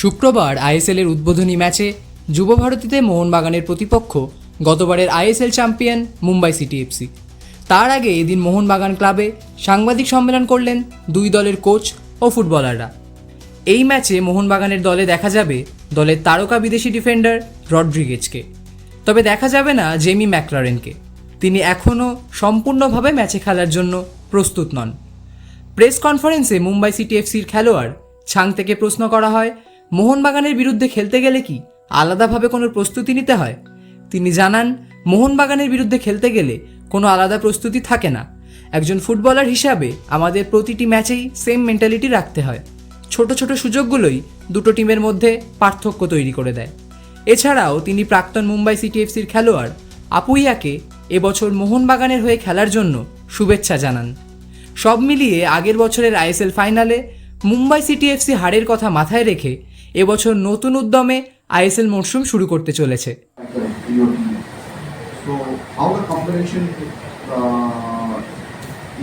শুক্রবার আইএসএলের উদ্বোধনী ম্যাচে যুব ভারতীতে মোহনবাগানের প্রতিপক্ষ গতবারের ISL champion Mumbai city FC. তার আগে এদিন মোহনবাগান ক্লাবে সাংবাদিক সম্মেলন করলেন দুই দলের কোচ ও ফুটবলাররা। এই ম্যাচে মোহনবাগানের দলে দেখা যাবে দলের তারকা বিদেশি ডিফেন্ডার রড্রিগেজকে, তবে দেখা যাবে না জেমি ম্যাকলারেনকে। তিনি এখনও সম্পূর্ণভাবে ম্যাচে খেলার জন্য প্রস্তুত নন। প্রেস কনফারেন্সে মুম্বাই সিটি এফসির খেলোয়াড় ছাং থেকে প্রশ্ন করা হয়, মোহনবাগানের বিরুদ্ধে খেলতে গেলে কি আলাদাভাবে কোনো প্রস্তুতি নিতে হয়? তিনি জানান, মোহনবাগানের বিরুদ্ধে খেলতে গেলে কোনো আলাদা প্রস্তুতি থাকে না। একজন ফুটবলার হিসাবে আমাদের প্রতিটি ম্যাচেই সেম মেন্টালিটি রাখতে হয়। ছোট ছোট সুযোগগুলোই দুটো টিমের মধ্যে পার্থক্য তৈরি করে দেয়। এছাড়াও তিনি প্রাক্তন মুম্বাই সিটি এফসির খেলোয়াড় আপুইয়াকে এবছর মোহনবাগানের হয়ে খেলার জন্য শুভেচ্ছা জানান। সব মিলিয়ে আগের বছরের আইএসএল ফাইনালে মুম্বাই সিটি এফসি হারের কথা মাথায় রেখে এবছর নতুন উদ্যমে আইএসএল মরশুম শুরু করতে চলেছে। So how the competition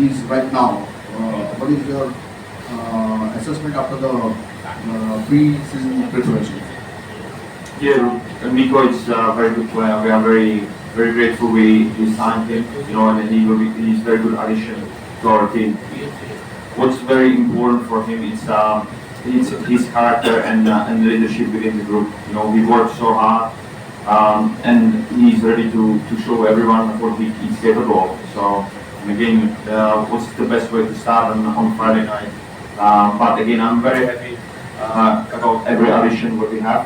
is right now? What is your assessment after the pre-season preparation? Yeah, Nico is a very good player. We are very grateful we signed him, and he's a very good addition to our team. What's very important for him is his character and leadership within the group. He works so hard, and he's ready to show everyone what he's capable of. So, and again, what's the best way to start on Friday night? But again, I'm very happy about every addition what we have.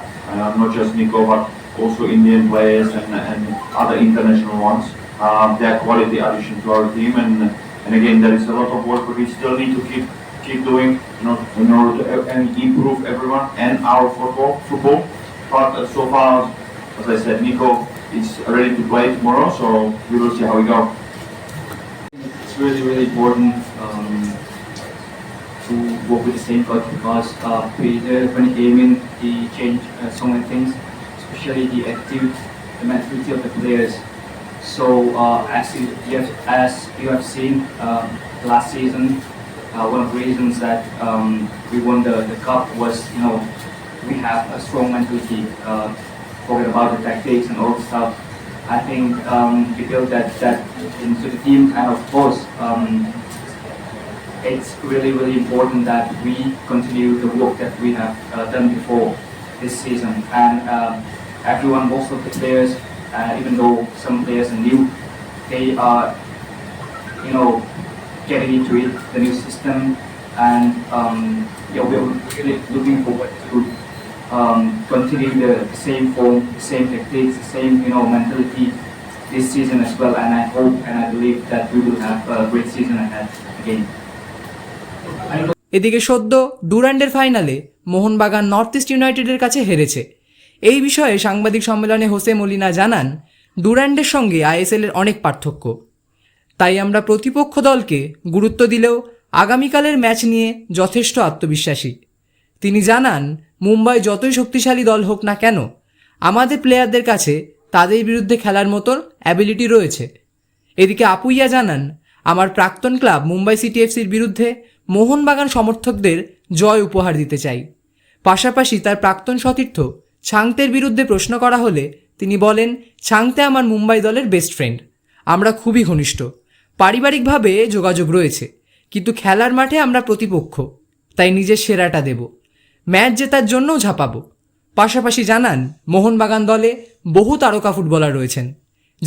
Not just Nico, but also Indian players and other international ones. They are quality addition to our team, and again, there is a lot of work we still need to keep doing, in order to improve everyone and our football. But so far, as I said, Nico is ready to play tomorrow, so we will see how we go. It's really important to work with the same coach because Peter, when he came in, he changed so many things, especially the attitude, the mentality of the players. So as you have seen last season, one of the reasons that we won the cup was we have a strong mentality, forget about the tactics and all the stuff. I think we built that into the team, and of course it's really important that we continue the work that we have done before this season. And everyone, most of the players, even though some players are new, they are getting into it, the new system, and we're really looking forward to continue the same form, the same tactics, the same mentality this season as well. And I hope and I believe that we will have a great season ahead again. এদিকে সদ্য ডুরান্ডের ফাইনালে Mohun Bagan north east ইউনাইটেডের কাছে হেরেছে। এই বিষয়ে সাংবাদিক সম্মেলনে হোসে মলিনা জানান, ডুরান্ডের সঙ্গে আইএসএলের অনেক পার্থক্য, তাই আমরা প্রতিপক্ষ দলকে গুরুত্ব দিলেও আগামীকালের ম্যাচ নিয়ে যথেষ্ট আত্মবিশ্বাসী। তিনি জানান, মুম্বাই যতই শক্তিশালী দল হোক না কেন, আমাদের প্লেয়ারদের কাছে তাদের বিরুদ্ধে খেলার মতন অ্যাবিলিটি রয়েছে। এদিকে আপুইয়া জানান, আমার প্রাক্তন ক্লাব মুম্বাই সিটি এফসির বিরুদ্ধে মোহনবাগান সমর্থকদের জয় উপহার দিতে চাই। পাশাপাশি তার প্রাক্তন সতীর্থ ছাংতের বিরুদ্ধে প্রশ্ন করা হলে তিনি বলেন, ছাংতে আমার মুম্বাই দলের বেস্ট ফ্রেন্ড, আমরা খুবই ঘনিষ্ঠ, পারিবারিকভাবে যোগাযোগ রয়েছে, কিন্তু খেলার মাঠে আমরা প্রতিপক্ষ, তাই নিজের সেরাটা দেব, ম্যাচ জেতার জন্যও ঝাঁপাবো। পাশাপাশি জানান, মোহনবাগান দলে বহু তারকা ফুটবলার রয়েছেন,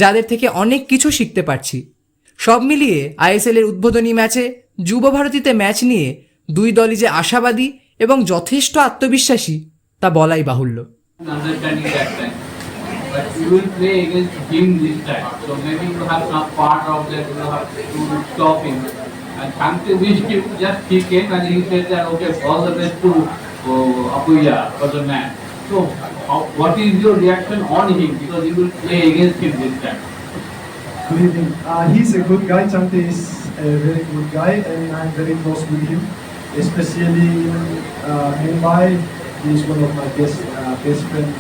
যাদের থেকে অনেক কিছু শিখতে পারছি। সব মিলিয়ে আইএসএলের উদ্বোধনী ম্যাচে যুব ভারতীতে ম্যাচ নিয়ে দুই দলই যে আশাবাদী এবং যথেষ্ট আত্মবিশ্বাসী তা বলাই বাহুল্য। Understanding that time, but you will play against him this time, so maybe you have some part of that you have to stop him. And Kante wished him, just he came and he said that okay, all the best to Apuya for the match. So what is your reaction on him, because you will play against him this time? Good evening. He's a good guy. Chante is a very good guy, and I'm very close with him, especially in Mumbai. He's one of my best friends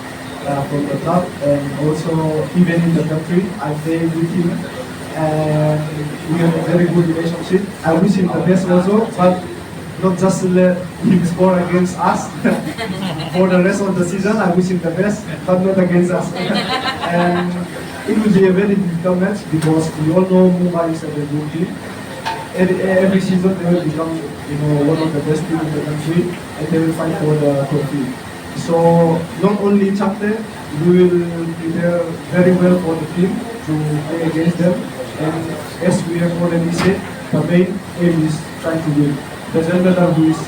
from the club, and also even in the country, I play with him, and we have a very good relationship. I wish him the best also, but not just to let him score against us. For the rest of the season, I wish him the best, but not against us. And it will be a very difficult match because we all know Mumbai is a very good team. Every season they will become, one of the best teams in the country, and they will fight for the trophy. So not only Chapte, we will prepare very well for the team to play against them. And as we have already said, the main aim is trying to win. Doesn't matter who is